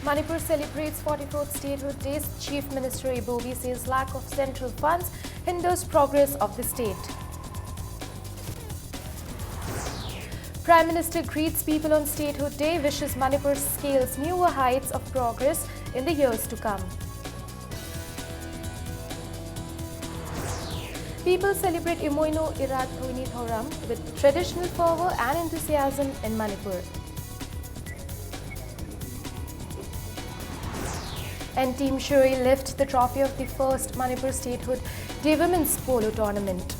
Manipur celebrates 44th Statehood Days. Chief Minister Ibobi says lack of central funds hinders progress of the state. Prime Minister greets people on Statehood Day, wishes Manipur scales newer heights of progress in the years to come. People celebrate Imoino Irat Thoini Thoram with traditional fervour and enthusiasm in Manipur. And Team Shuri lift the trophy of the first Manipur Statehood Day Women's Polo Tournament.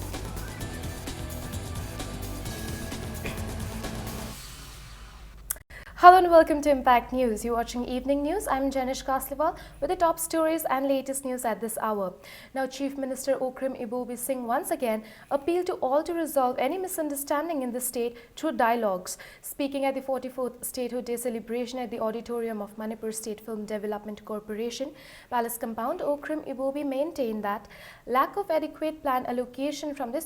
Hello and welcome to Impact News. You're watching Evening News. I'm Janish Kasliwal with the top stories and latest news at this hour. Now, Chief Minister Okrim Ibobi Singh once again appealed to all to resolve any misunderstanding in the state through dialogues. Speaking at the 44th Statehood Day celebration at the auditorium of Manipur State Film Development Corporation Palace Compound, Okrim Ibobi maintained that lack of adequate plan allocation from the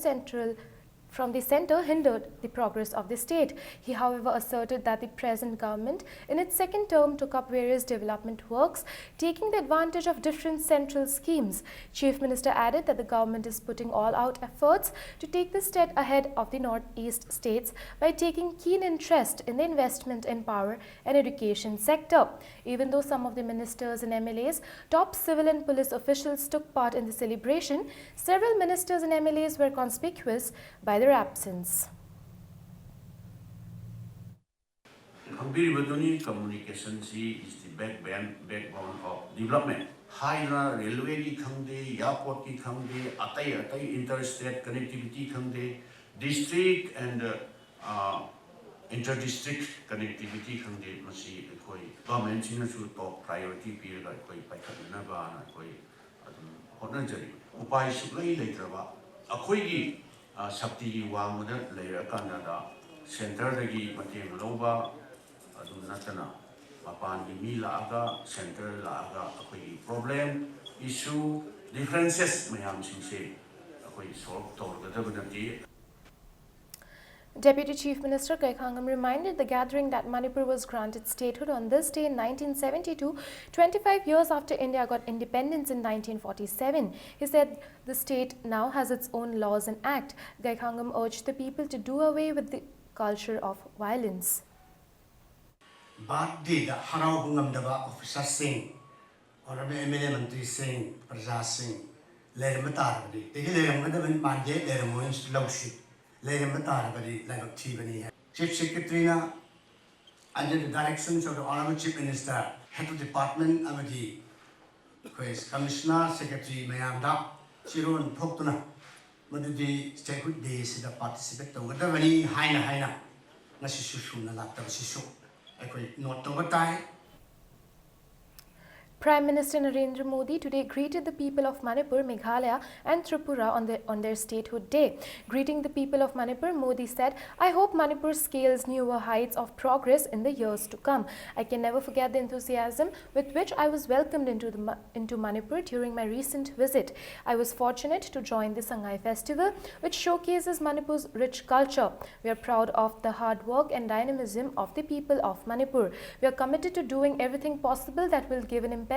center hindered the progress of the state. He, however, asserted that the present government in its second term took up various development works, taking the advantage of different central schemes. Chief Minister added that the government is putting all-out efforts to take the state ahead of the northeast states by taking keen interest in the investment in power and education sector. Even though some of the ministers and MLAs, top civil and police officials took part in the celebration, several ministers and MLAs were conspicuous by their absence. Communication is the backbone of development. High railway ki khangde, airport ki khangde, atai interstate connectivity khangde, district and inter-district connectivity khangde masi koi government sina su top priority period koi paikhatna ba na koi hotna jari upai suklai leitraba akhoi gi Shakti Wamada layer Canada, Center Regi Mateng Loba, Adunatana, Mapan Mila Aga, Center Laga, a problem, issue, differences, Mayam Sinse, a solve the Deputy Chief Minister Kai Khangam reminded the gathering that Manipur was granted statehood on this day in 1972, 25 years after India got independence in 1947. He said the state now has its own laws and act. Kai Khangam urged the people to do away with the culture of violence. Birthday da harau bungamdaba officer Singh, honorable MLA Mantri Singh, Praja Singh, Lair Matardi. They get a mandate, their moons lowship. Chief Secretary under the directions of the Honorable Chief Minister, Head of Department Amadi, Commissioner, Secretary Mayamda, Chiron Poktuna, Madudi Statehood Days that participate to the very Haina, Nasishuna Lata Sishu. I could not overtime. Prime Minister Narendra Modi today greeted the people of Manipur, Meghalaya and Tripura on their statehood day. Greeting the people of Manipur, Modi said, "I hope Manipur scales newer heights of progress in the years to come. I can never forget the enthusiasm with which I was welcomed into Manipur during my recent visit. I was fortunate to join the Sangai Festival, which showcases Manipur's rich culture. We are proud of the hard work and dynamism of the people of Manipur. We are committed to doing everything possible that will give an impetus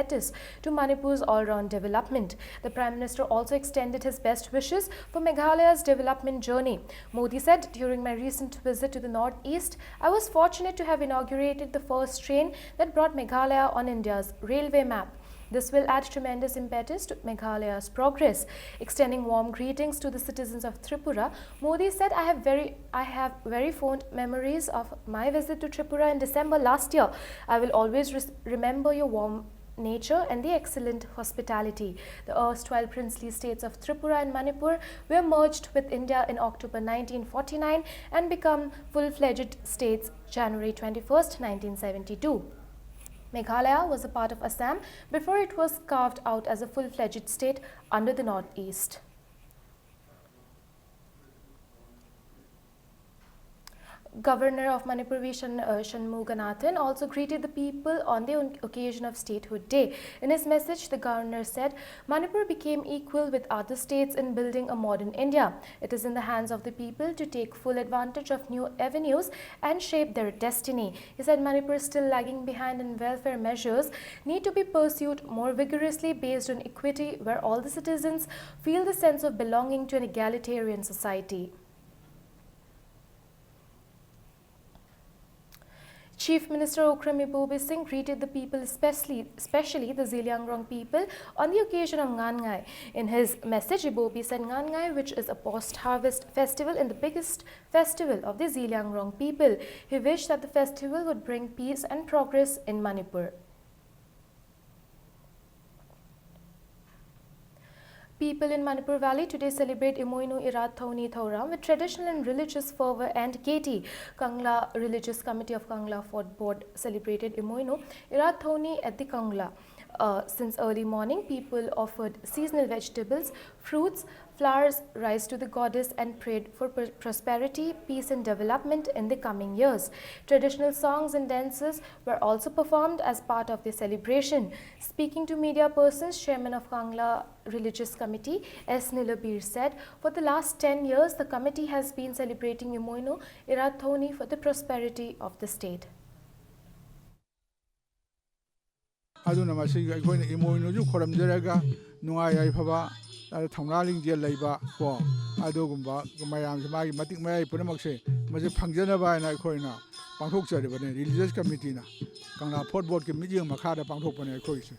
to Manipur's all-round development." The Prime Minister also extended his best wishes for Meghalaya's development journey. Modi said, "During my recent visit to the northeast, I was fortunate to have inaugurated the first train that brought Meghalaya on India's railway map. This will add tremendous impetus to Meghalaya's progress." Extending warm greetings to the citizens of Tripura, Modi said, I have very fond memories of my visit to Tripura in December last year. I will always remember your warm nature and the excellent hospitality. The erstwhile princely states of Tripura and Manipur were merged with India in October 1949 and become full-fledged states January 21st, 1972. Meghalaya was a part of Assam before it was carved out as a full-fledged state under the Northeast. Governor of Manipur V. Shanmuganathan also greeted the people on the occasion of Statehood Day. In his message, the governor said, Manipur became equal with other states in building a modern India. It is in the hands of the people to take full advantage of new avenues and shape their destiny. He said Manipur is still lagging behind and welfare measures need to be pursued more vigorously based on equity, where all the citizens feel the sense of belonging to an egalitarian society. Chief Minister Okram Ibobi Singh greeted the people, especially the Zeliangrong people, on the occasion of Ngan-ngai. In his message, Ibobi said Ngan-ngai, which is a post-harvest festival and the biggest festival of the Zeliangrong people. He wished that the festival would bring peace and progress in Manipur. People in Manipur Valley today celebrate Imoinu Irat Thoni Thauram with traditional and religious fervor and gaiety. Kangla Religious Committee of Kangla Fort Board celebrated Imoinu Irat Thoni at the Kangla. Since early morning, people offered seasonal vegetables, fruits, flowers, rice to the goddess and prayed for prosperity, peace and development in the coming years. Traditional songs and dances were also performed as part of the celebration. Speaking to media persons, Chairman of Kangla Religious Committee, S. Nilabir said, for the last 10 years, the committee has been celebrating Imoinu Irat Thoni for the prosperity of the state. aduna masi aikoina imoinu ju khoramjaraga nungai ai phaba thongnaling je leiba ko adugumba mayam magi matik mayai punamakse maje phangjanaba na aikoina pangthok charibane religious committee na Kangla Fort Board ke meeting makhada pangthokpane aikoise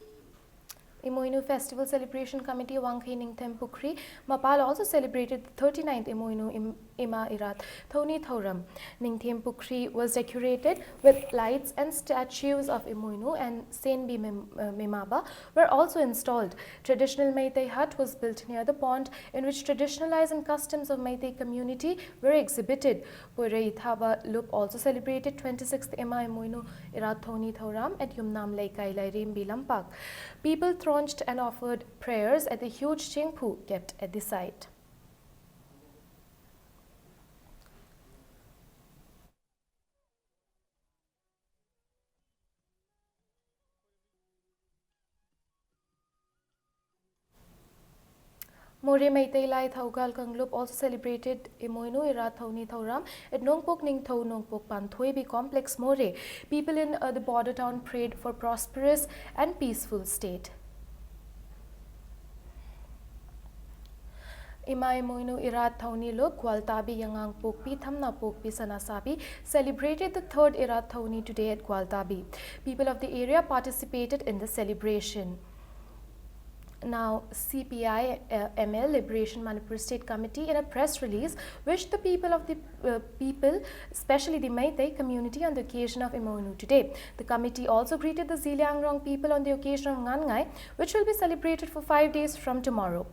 Imoinu Festival Celebration Committee Wangkhi Ningthem Pukri Mapal also celebrated the 39th Imoinu Ima Irat Thoni Thauram. Ningthem Pukri was decorated with lights and statues of Imoinu and Senbi Mimaba were also installed. Traditional Meitei hut was built near the pond in which traditional lives and customs of Meitei community were exhibited. Purai Thaba Lup also celebrated 26th Ima Imoinu Irat Thoni Thauram at Yumnam Laikai Lairim Bilampak. People thronged and offered prayers at the huge Chengpu kept at the site. More Meitei Lai Thaugal Kanglup also celebrated Imoinu Irat Thoni Thauram at Nongpok Ningthau Nongpok Panthoibi Complex More. People in the border town prayed for prosperous and peaceful state. Imai Moinu Irat Thoni Lup, Gwaltabi Yangang Pokpi, Thamna Pokpi Sanasabi celebrated the third Irat Thoni today at Gwaltabi. People of the area participated in the celebration. Now, CPI ML Liberation Manipur State Committee in a press release wished the people of the especially the Meitei community on the occasion of Imoinu today. The committee also greeted the Zeliangrong people on the occasion of Ngan-ngai, which will be celebrated for 5 days from tomorrow.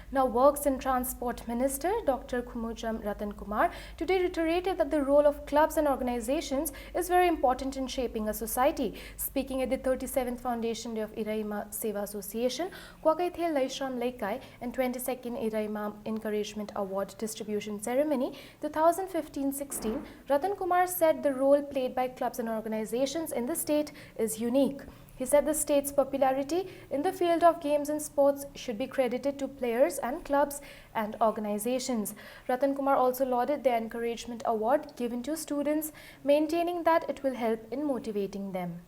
Now, Works and Transport Minister Dr. Khumujam Ratan Kumar today reiterated that the role of clubs and organizations is very important in shaping a society. Speaking at the 37th Foundation Day of Iraima Seva Association, Kwakaithel Laishram Laikai and 22nd Iraima Encouragement Award distribution ceremony 2015-16, Ratan Kumar said the role played by clubs and organizations in the state is unique. He said the state's popularity in the field of games and sports should be credited to players and clubs and organizations. Ratan Kumar also lauded the Encouragement Award given to students, maintaining that it will help in motivating them.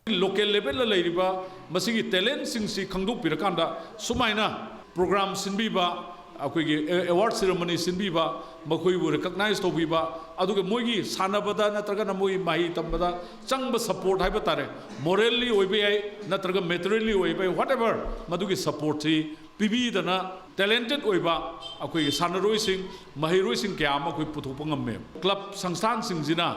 Local level la masigi talent sing si khangduk pirakanda sumaina program sinbiba akoigi award ceremony sinbiba makoi bu recognize to biba aduga moigi sanabada natraga namoi mahi tambada changba support haiba tare morally oibe ai natraga materially oibe whatever madugi support si pibi dana talented oiba akoigi sanaroi sing mahiroi sing kya ma koi puthokpa ngamme club sangstan sing jina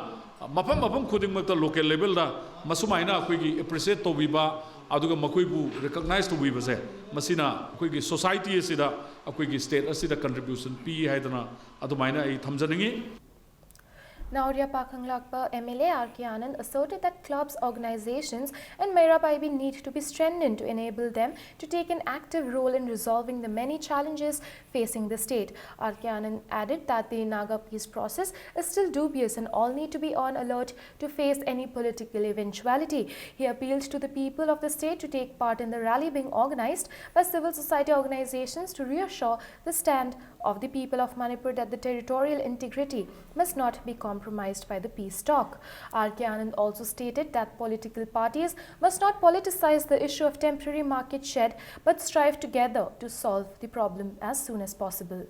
mapam khudingmakta local level da masumaina akoigi appreciate to biba aduga makoibu recognize to biba se masina akoigi society asida akoigi state asida contribution pi haidana adumaina ai thamjaningi. Nauria Pakhanglakpa MLA R.K. Anand asserted that clubs, organizations and Meira Baibi need to be strengthened to enable them to take an active role in resolving the many challenges facing the state. R.K. Anand added that the Naga peace process is still dubious and all need to be on alert to face any political eventuality. He appealed to the people of the state to take part in the rally being organized by civil society organizations to reassure the stand of the people of Manipur that the territorial integrity must not be compromised by the peace talk. R.K. Anand also stated that political parties must not politicize the issue of temporary market shed but strive together to solve the problem as soon as possible.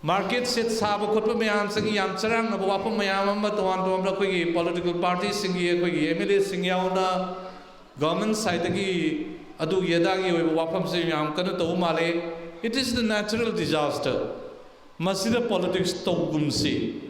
Market set saba khutba mayam singi yam charang na wapam mayam amma tuan tuam ra koi political parties singi koi MLA singi yauna government side gi adu yeda gi wapam se yam kana to male. It is the natural disaster. Masida politics togum si.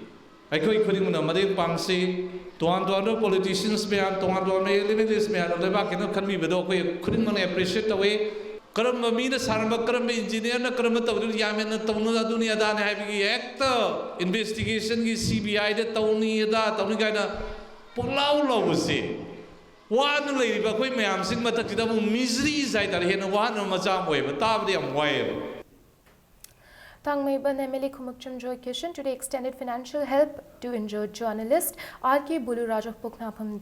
Aikoi khuding na madeng pangsi tuan tuan politicians mayam tuan tuan MLAs mayam leba kena khanmi bedo koi khuding na appreciate away. Karam mina saramba karam engineer na karam tawdu yamen na tawnu da dunia da na habi act investigation gi CBI de tawni da tawni ga na pulau lo se wan le ba koi mayam sing matak da mu misery zai da he na wan ma cha moi ba ta ba am wai Tangmeiban MLA Khumukcham Joy Kishan today extended financial help to injured journalist R.K. Buluraj of Puknapham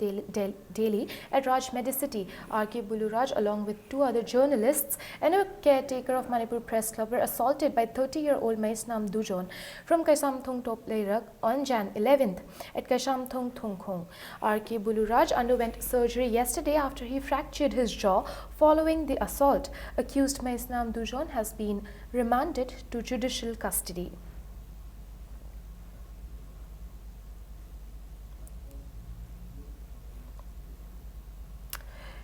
Delhi at Raj Medicity. R.K. Buluraj, along with two other journalists and a caretaker of Manipur Press Club, were assaulted by 30-year-old Maisnam Dujon from Kaisamthung Topleirak on Jan 11th at Kaisamthung Thungkhung. R.K. Buluraj underwent surgery yesterday after he fractured his jaw following the assault. Accused Maisnam Dujon has been remanded to judicial custody.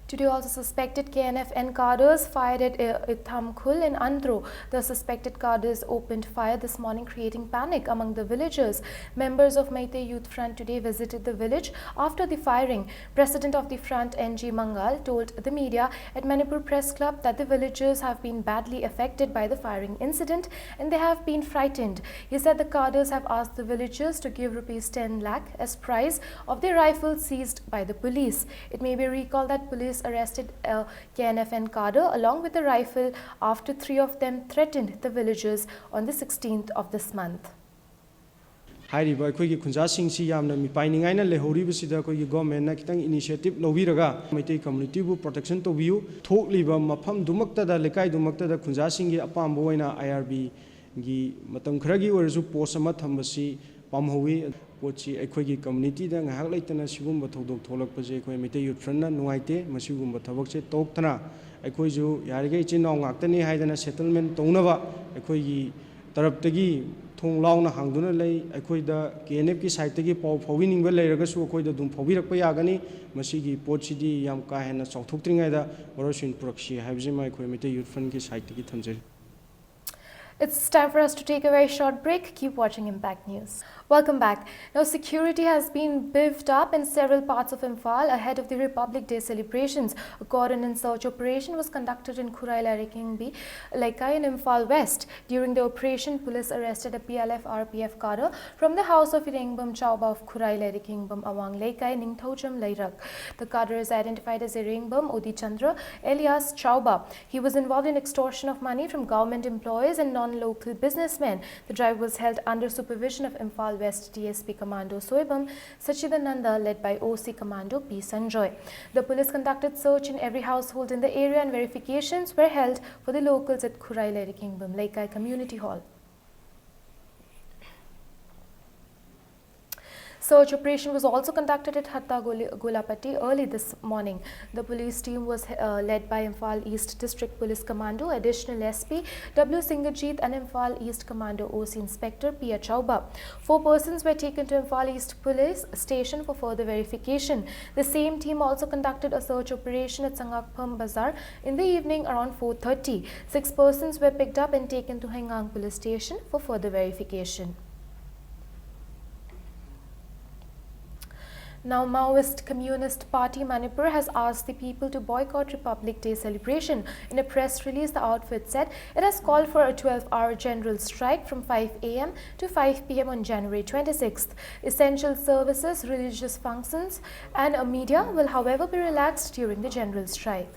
Today also suspected KNF cadres fired at Ithamkhul in Andhro. The suspected cadres opened fire this morning, creating panic among the villagers. Members of Meitei Youth Front today visited the village after the firing. President of the front, N.G. Mangal, told the media at Manipur Press Club that the villagers have been badly affected by the firing incident and they have been frightened. He said the cadres have asked the villagers to give rupees 10 lakh as price of the rifles seized by the police. It may be recalled that police arrested a KNF cadre along with a rifle after three of them threatened the villagers on the 16th of this month. Hairiba akhoi khunja singsi yamna mi painingai na lehori bisida akhoi government na kitang initiative lobiraga Meitei community bu protection to biu thokliba mafam dumakta da lekai dumakta da khunja singi apam boina IRB gi matam khragi orju post ama thambasi pamhowi pochi akhoi community da ngahak leitana sigumba thodok tholak paje akhoi Meitei youth front na nuaite masigumba thabak se toktana akhoi ju yarige chinaw ngaktani haidana settlement townaba akhoi gi taraptagi thong launa hangduna lei akhoi da KNF ki site gi paw phawing ba leiraga su akhoi da dum phawirak pa yagani masigi pochi di yam ka hena chawthoktringai da borosin proxy habji mai akhoi Meitei youth front ki site gi thamjai. It's time for us to take a very short break. Keep watching Impact News. Welcome back. Now, security has been beefed up in several parts of Imphal ahead of the Republic Day celebrations. A cordon and search operation was conducted in Khurai Larikingbi, Laikai in Imphal West. During the operation, police arrested a PLF-RPF cadre from the house of Irengbam Chauba of Khurai Larikingbam Awang Laikai Ningthojam Lairak. The cadre is identified as Irengbam Odi Chandra alias Chauba. He was involved in extortion of money from government employees and non-local businessmen. The drive was held under supervision of Imphal West DSP Commando Soibam Sachidananda, led by OC Commando P. Sanjoy. The police conducted search in every household in the area and verifications were held for the locals at Khurai Larikingbam Laikai Community Hall. Search operation was also conducted at Hatta Golapati early this morning. The police team was led by Imphal East District Police Commando, Additional SP W. Singajit and Imphal East Commando OC Inspector P. Chauba. 4 persons were taken to Imphal East Police Station for further verification. The same team also conducted a search operation at Sangakpham Bazaar in the evening around 4:30. 6 persons were picked up and taken to Hengang Police Station for further verification. Now, Maoist Communist Party Manipur has asked the people to boycott Republic Day celebration. In a press release, the outfit said it has called for a 12-hour general strike from 5 a.m. to 5 p.m. on January 26th. Essential services, religious functions and media will, however, be relaxed during the general strike.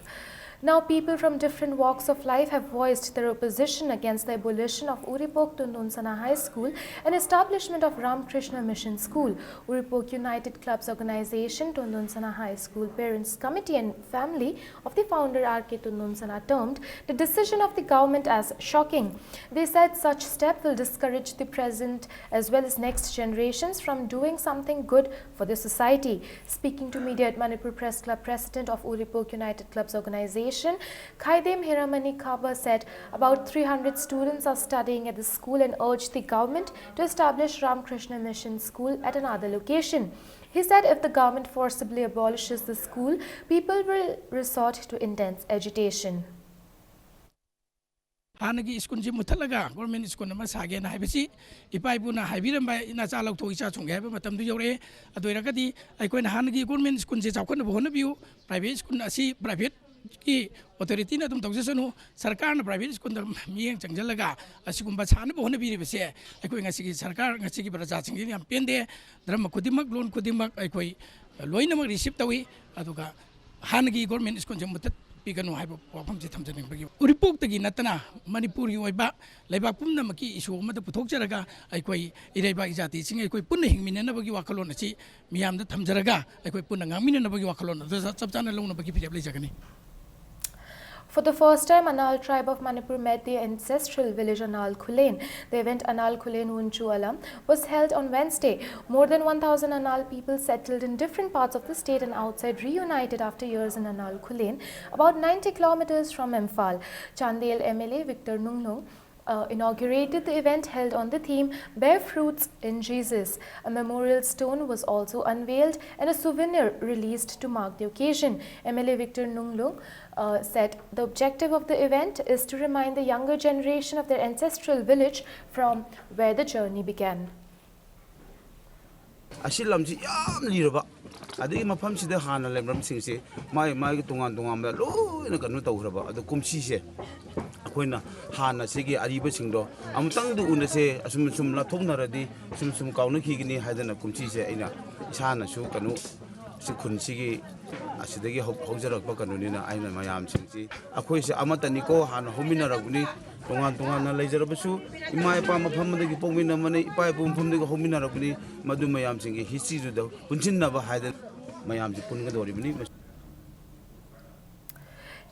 Now, people from different walks of life have voiced their opposition against the abolition of Uripok Tundunsana High School and establishment of Ramakrishna Mission School. Uripok United Clubs Organization, Tundunsana High School Parents Committee and family of the founder R.K. Tundunsana termed the decision of the government as shocking. They said such step will discourage the present as well as next generations from doing something good for the society. Speaking to media at Manipur Press Club, President of Uripok United Clubs Organization, Khaidem Hiramani Khaba said about 300 students are studying at the school and urged the government to establish Ramakrishna Mission School at another location. He said if the government forcibly abolishes the school, people will resort to intense agitation. हानगी school से मुथलगा government school में सागे ना है बसी इपाई पुना हाइबिरम bye इना चालक तो इचा चुंगे है मतम दु योरे अदोइरगदी अइकोइन हानगी गवर्नमेंट स्कूल से चावखन बहन बिउ प्राइवेट स्कूल असी प्राइवेट की अथॉरिटी ने तुम तौजसनु सरकार ने प्राइवेट स्कूल मियें चंगजलगा असिगुंबा छान बहन बिरिबसे अइकोइ ngasi सरकार ngasi की प्रजा सिंगी याम पेंदे धर्म खुदिमक लोन खुदिमक अइकोइ लोइनमक रिसीव तवी अदुगा हानगी गवर्नमेंट स्कूल से मुथत पिगनु हाइब वाफम से थमजनिंबगी उरिपोक तगी नतना मणिपुर ओइबा लेबा पुमनमकी इशू अमद पुथोकजरगा अइकोइ इरेबा जाति सिंग अइकोइ पुन हिंगमिननबगी वाखलोन अछि मियामदा थमजरगा अइकोइ पुन ngamminanabagi वाखलोन सबजाना लौनबगी फिरेब लेजगनी. For the first time, Anal tribe of Manipur met their ancestral village Anal Kulen. The event Anal Kulen Unchu Alam was held on Wednesday. More than 1,000 Anal people settled in different parts of the state and outside reunited after years in Anal Kulen, about 90 kilometers from Imphal. Chandel MLA Victor Nunglung inaugurated the event held on the theme Bear Fruits in Jesus. A memorial stone was also unveiled and a souvenir released to mark the occasion. MLA Victor Nunglung said the objective of the event is to remind the younger generation of their ancestral village from where the journey began. Asilamji yam liraba adigi mafam sida hana lemram singse mai tungan da lo ina kanu tawraba adu kumsi se akoina hana sigi ariba singdo amutang du unase asum sum la thonaradi sum kauna khigini haidana kumsi se aina isana su kanu sikhun sigi asidagi hogjarakpa kanunina aina mayam singsi akoi se amatani ko hana hominaraguni tungan na leijarabasu imai pa mafamdagi pongmina mane ipai pumphumdagi hominaraguni madu mayam singi history ju da punchinna haida mayam ji punga doribani.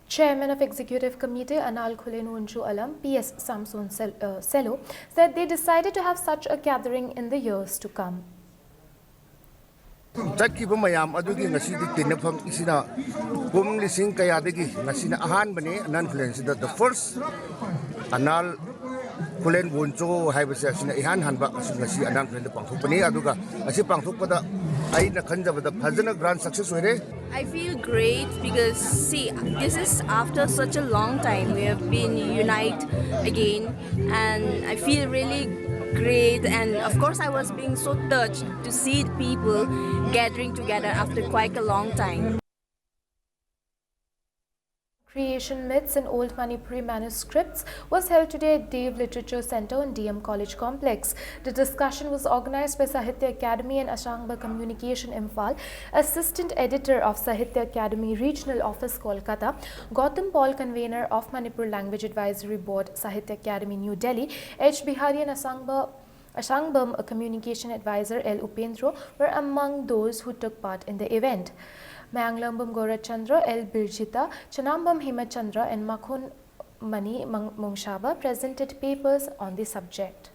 Chairman of Executive Committee Anal Kulen Unchu Alam, P.S. Samson Selo, said they decided to have such a gathering in the years to come. Jatkiba mayam adugi ngasidi tinapam isina pum lising kayadagi ngasina ahan bani Anal Kulen sida the first Anal Kulen Unchu haibase asina ihan hanba ngasi Anal Kulen pangthupani aduga asi pangthuppada aina khanjabada phajana grand success hoire. I feel great because see, this is after such a long time we have been united again, and I feel really great. And of course I was being so touched to see people gathering together after quite a long time. Creation Myths in Old Manipuri Manuscripts was held today at Dev Literature Center in DM College Complex. The discussion was organized by Sahitya Academy and Ashangba Communication Imphal. Assistant Editor of Sahitya Academy Regional Office Kolkata, Gautam Paul, convener of Manipur Language Advisory Board, Sahitya Academy New Delhi, H. Bihari and Ashangbam, a communication advisor, L. Upendro, were among those who took part in the event. Mayanglambam Gorachandra, L. Birjita, Chanambam Himachandra and Makhun Mani Mungshaba presented papers on the subject.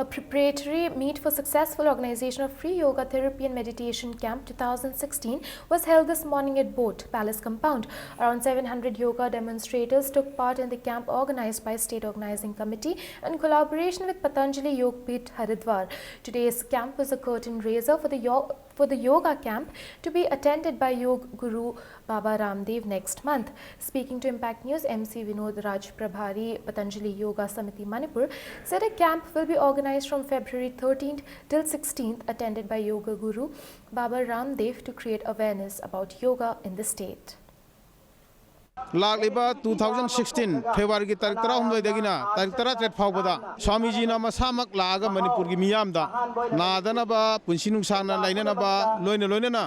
A preparatory meet for successful organization of Free Yoga Therapy and Meditation Camp 2016 was held this morning at Boat Palace Compound. Around 700 yoga demonstrators took part in the camp organized by State Organizing Committee in collaboration with Patanjali Yogpith Haridwar. Today's camp was a curtain raiser for for the yoga camp to be attended by Yoga Guru Baba Ramdev next month. Speaking to Impact News, MC Vinod Raj Prabhari, Patanjali Yoga Samiti Manipur, said a camp will be organized from February 13th till 16th, attended by Yoga Guru Baba Ramdev to create awareness about yoga in the state. लालिबा 2016 February की तारीख 13 दगिना तारीख 13 फाउबदा स्वामीजी ना मसामक लागा मणिपुर की मियामदा नादनबा पुंसी नुंसाना लाइननबा लोइना लोइना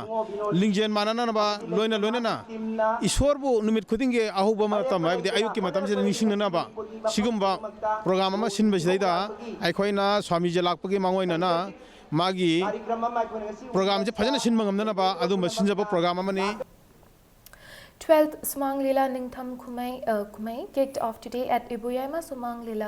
लिंगजेन माननबा लोइना लोइना ईश्वरबु नुमित खुदिंगे अहुबा मतम हाइबदि अयुक की मतम से निसिंगनबा सिगुम्बा प्रोग्राम अमा सिनबसिदा आइखोइना स्वामीजी लाकपगी मांगोइना मागी प्रोग्राम से फजन सिनबा ngमनबा अदुम सिनजबा programme अमनी 12th Sumang Lila Ningtham Kumai kicked off today at Ibuyama Sumang Lila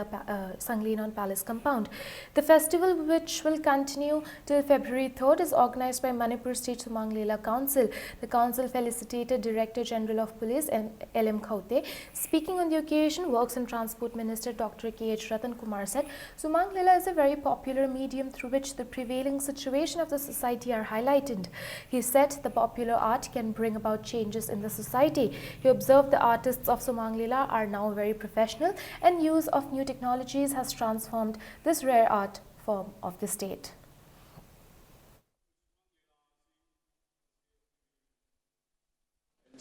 Sanglinon Palace compound. The festival, which will continue till February 3rd, is organized by Manipur State Sumang Lila Council. The council felicitated Director General of Police LM Khaute. Speaking on the occasion, Works and Transport Minister Dr. K.H. Ratan Kumar said, Sumang Lila is a very popular medium through which the prevailing situation of the society are highlighted. He said the popular art can bring about changes in the society. He observed the artists of Sumang Lila are now very professional and use of new technologies has transformed this rare art form of the state.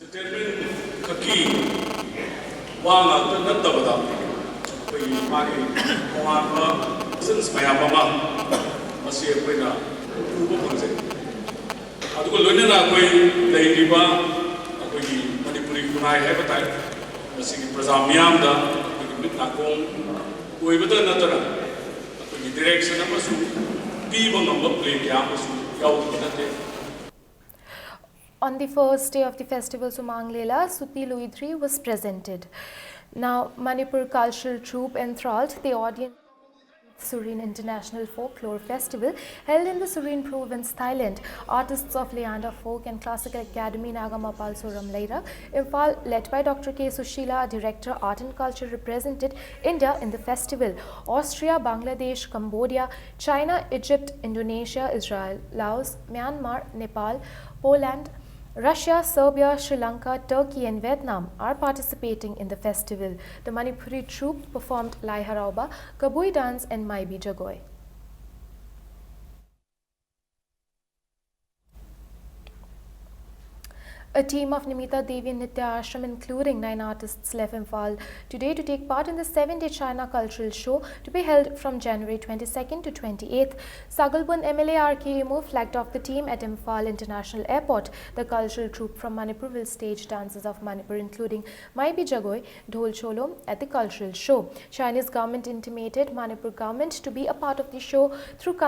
Entertainment kaki wanga natabada koi magi kohanba sense mayabama masi koina ubo phangse adugo loinana koi leiriba koi manipuri kunai haiba tai masi praja miyam da mit nakong oibada natara koi direction amasu piba ngamba play kya amasu yaudate. On the first day of the festival, Sumang Lila, Suti Luidri was presented. Now, Manipur cultural troupe enthralled the audience. Surin International Folklore Festival held in the Surin province, Thailand. Artists of Leander Folk and Classical Academy Nagamapal Suram Leira, Imphal, led by Dr. K. Sushila, Director Art and Culture, represented India in the festival. Austria, Bangladesh, Cambodia, China, Egypt, Indonesia, Israel, Laos, Myanmar, Nepal, Poland, Russia, Serbia, Sri Lanka, Turkey and Vietnam are participating in the festival. The Manipuri troupe performed Lai Harauba, Kabui dance and Maibi Jagoi. A team of Nimita Devi and Nitya Ashram, including 9 artists, left Imphal today to take part in the 7-day China Cultural Show to be held from January 22nd to 28th. Sagalbun MLA RKMO flagged off the team at Imphal International Airport. The cultural troupe from Manipur will stage dances of Manipur, including Maibi Jagoi, Dhol Cholo, at the cultural show. Chinese government intimated Manipur government to be a part of the show through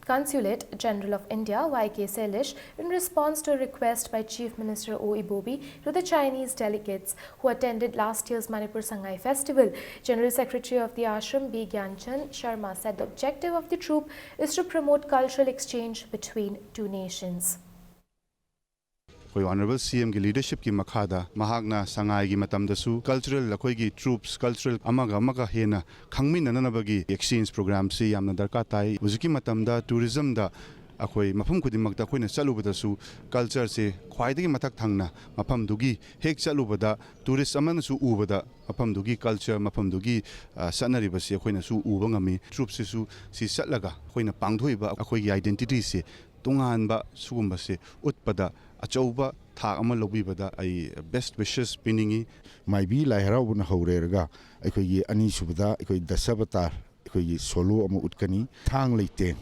Consulate General of India YK Selish in response to a request by Chief Minister O. Ibobi to the Chinese delegates who attended last year's Manipur Sangai Festival. General Secretary of the Ashram B. Gyanchan Sharma said the objective of the troupe is to promote cultural exchange between two nations. Honorable CM ki leadership ki makhada mahakna sangai gi matamdasu cultural lakoi gi troops cultural amaga hena khangmin nanabagi exchange program si yamna darka tai uziki matamda tourism da akhoi mafam kudimakta khoina chalubadasu culture se khwaidagi mathak thangna mafam dugi hek chalubada tourist amana su ubada mafam dugi culture mafam dugi sanari basi khoina su uba ngami troops su si satlaga khoina pangdhoiba akhoi gi identity se tunganba sugumba se utpada achauba tha ama lobibada ai best wishes piningi Maibi Lai Harauba haurerga akhoi ani subada akhoi dasabatar akhoi solo ama utkani thang leite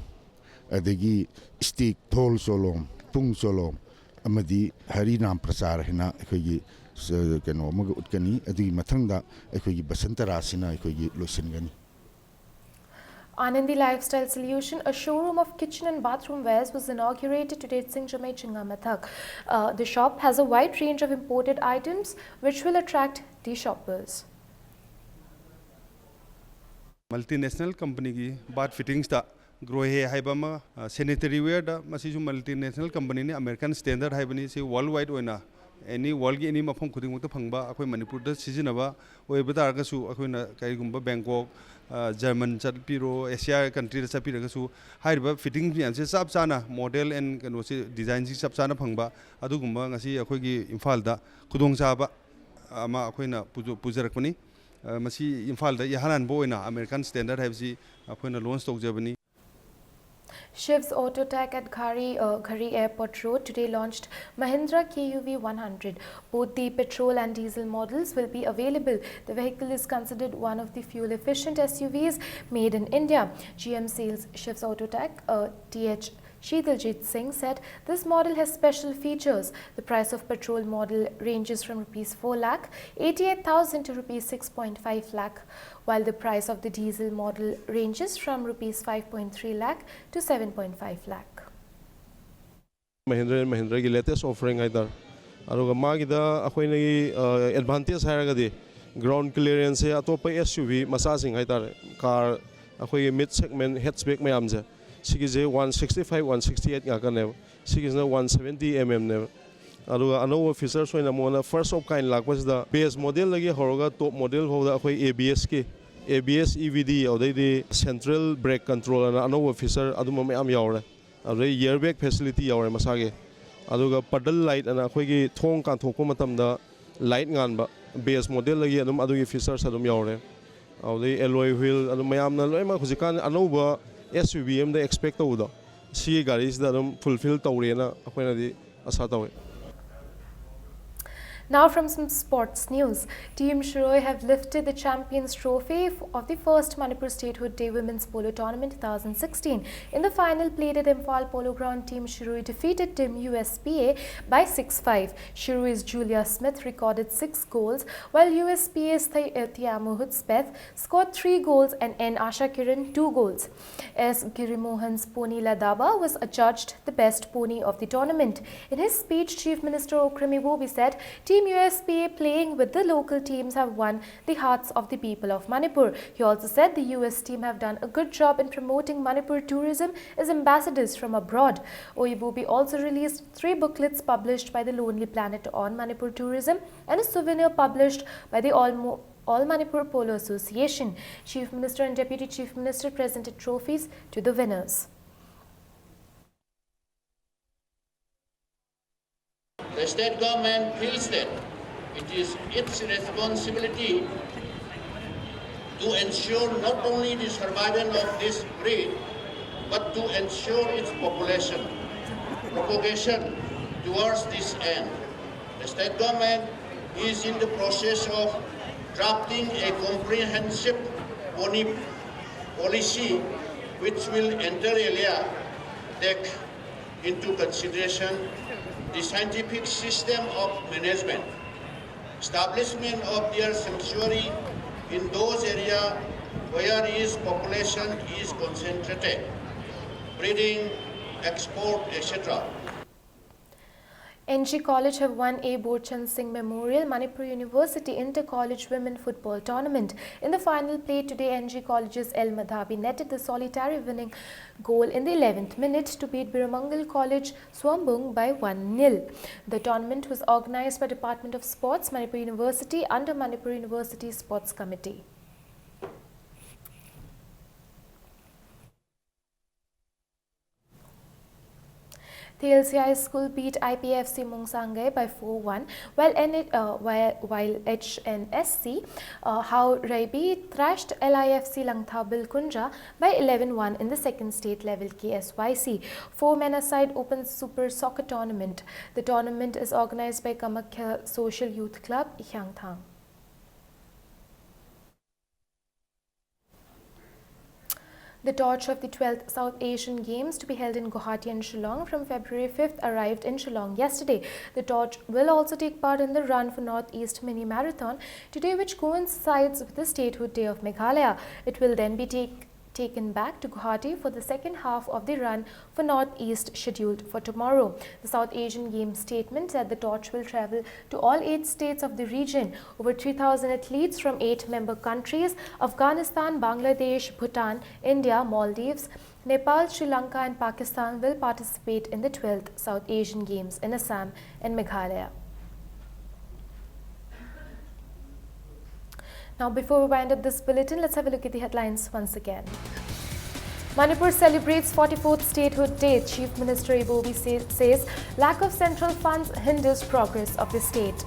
adagi stick thol solom pung solom amadi hari nam prasar hina akhoi keno amaga utkani adagi mathangda akhoi basanta rasina akhoi loisingani. Anandi Lifestyle Solution, a showroom of kitchen and bathroom wares, was inaugurated today at Singjamai Chingamathak. The shop has a wide range of imported items which will attract the shoppers. Multinational company ki bath fittings da grow hai haibama sanitary ware da masi ju multinational company ne American standard haibani se worldwide oina any world gi any mafam khuding mukta phangba akhoi Manipur da sizinaba oibada arga su akhoi na kai gumba Bangkok German chatpiro Asia country chapiragasu hairiba fitting se sab chana model and kano se design si sab chana phangba adugumba ngasi akhoi Imphal da khudong chaba ama akhoina pujarakpani masi Imphal da yahanan boina American standard habsi akhoina launch tawjabani. Shiv's Autotech at Ghari Airport Road today launched Mahindra KUV 100. Both the petrol and diesel models will be available. The vehicle is considered one of the fuel-efficient SUVs made in India. GM sales Shiv's Autotech, TH Sheedaljit Singh said this model has special features. The price of petrol model ranges from Rs 4,88,000 to Rs 6.5 lakh, while the price of the diesel model ranges from Rs 5.3 lakh to 7.5 lakh. Mahindra and Mahindra ki latest offering aidar aruga magida akhoi advantage hairagadi ground clearance atopa SUV masasing aidar car akhoi mid segment hatchback mayamje Sigise 165, 168 ngakane. Sigise 170 mm. Aruga another features when amona first of kind like was the base model lagi horoga top model hoda akoi ABS ki ABS EVD audai the central brake control and another feature aduma mayam yaure. Aruga airbag facility yaure masage. Aruga paddle light and akoi ki thong kan thoko matam da light ngan ba base model lagi adum adu features adum yaure. Audai alloy wheel adum mayam na loi ma khujikan another SUV they expect to see garis that fulfill Taurena apparently asatawe. Now from some sports news, Team Shiroi have lifted the Champions Trophy of the first Manipur Statehood Day Women's Polo Tournament 2016. In the final played at Imphal Polo Ground, Team Shiroi defeated Team USPA by 6-5. Shiroi's Julia Smith recorded 6 goals, while USPA's Thiamu Hudspeth scored 3 goals and N. Asha Kiran 2 goals. S. Girimohan's Pony Ladaba was adjudged the best pony of the tournament. In his speech, Chief Minister Okremi Bobi said, Team USPA playing with the local teams have won the hearts of the people of Manipur. He also said the US team have done a good job in promoting Manipur tourism as ambassadors from abroad. Oibubi also released 3 booklets published by the Lonely Planet on Manipur tourism and a souvenir published by the All Manipur Polo Association. Chief Minister and Deputy Chief Minister presented trophies to the winners. The state government feels that it is its responsibility to ensure not only the survival of this breed, but to ensure its population propagation towards this end. The state government is in the process of drafting a comprehensive pony policy which will inter alia take into consideration the scientific system of management, establishment of their sanctuary in those areas where its population is concentrated, breeding, export, etc. NG College have won A. Borchand Singh Memorial Manipur University Inter-College Women Football Tournament. In the final play today, NG College's El Madhabi netted the solitary winning goal in the 11th minute to beat Biramangal College Swambung by 1-0. The tournament was organized by Department of Sports, Manipur University under Manipur University Sports Committee. The LCI school beat IPFC Mungsangai by 4-1, while HNSC How Raibi thrashed LIFC Langthabil Kunja by 11-1 in the second state level KSYC 4-man-a-side Open Super Soccer Tournament. The tournament is organized by Kamakhya Social Youth Club, Hyangthang. The torch of the 12th South Asian Games to be held in Guwahati and Shillong from February 5th arrived in Shillong yesterday. The torch will also take part in the Run for Northeast Mini Marathon today, which coincides with the Statehood Day of Meghalaya. It will then be taken back to Guwahati for the second half of the Run for Northeast scheduled for tomorrow. The South Asian Games statement said the torch will travel to all 8 states of the region. Over 3,000 athletes from 8 member countries, Afghanistan, Bangladesh, Bhutan, India, Maldives, Nepal, Sri Lanka and Pakistan will participate in the 12th South Asian Games in Assam and Meghalaya. Now, before we wind up this bulletin, let's have a look at the headlines once again. Manipur celebrates 44th Statehood Day. Chief Minister Ibobi says lack of central funds hinders progress of the state.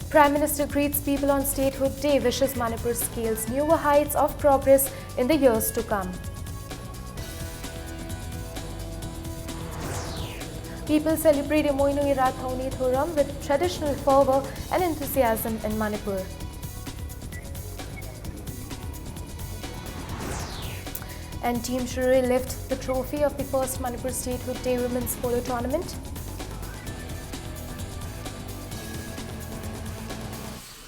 Prime Minister greets people on Statehood Day, wishes Manipur scales newer heights of progress in the years to come. People celebrate Imoinu Irathoni Thuram with traditional fervour and enthusiasm in Manipur. And Team Shirui lift the trophy of the first Manipur Statehood Day Women's Polo Tournament.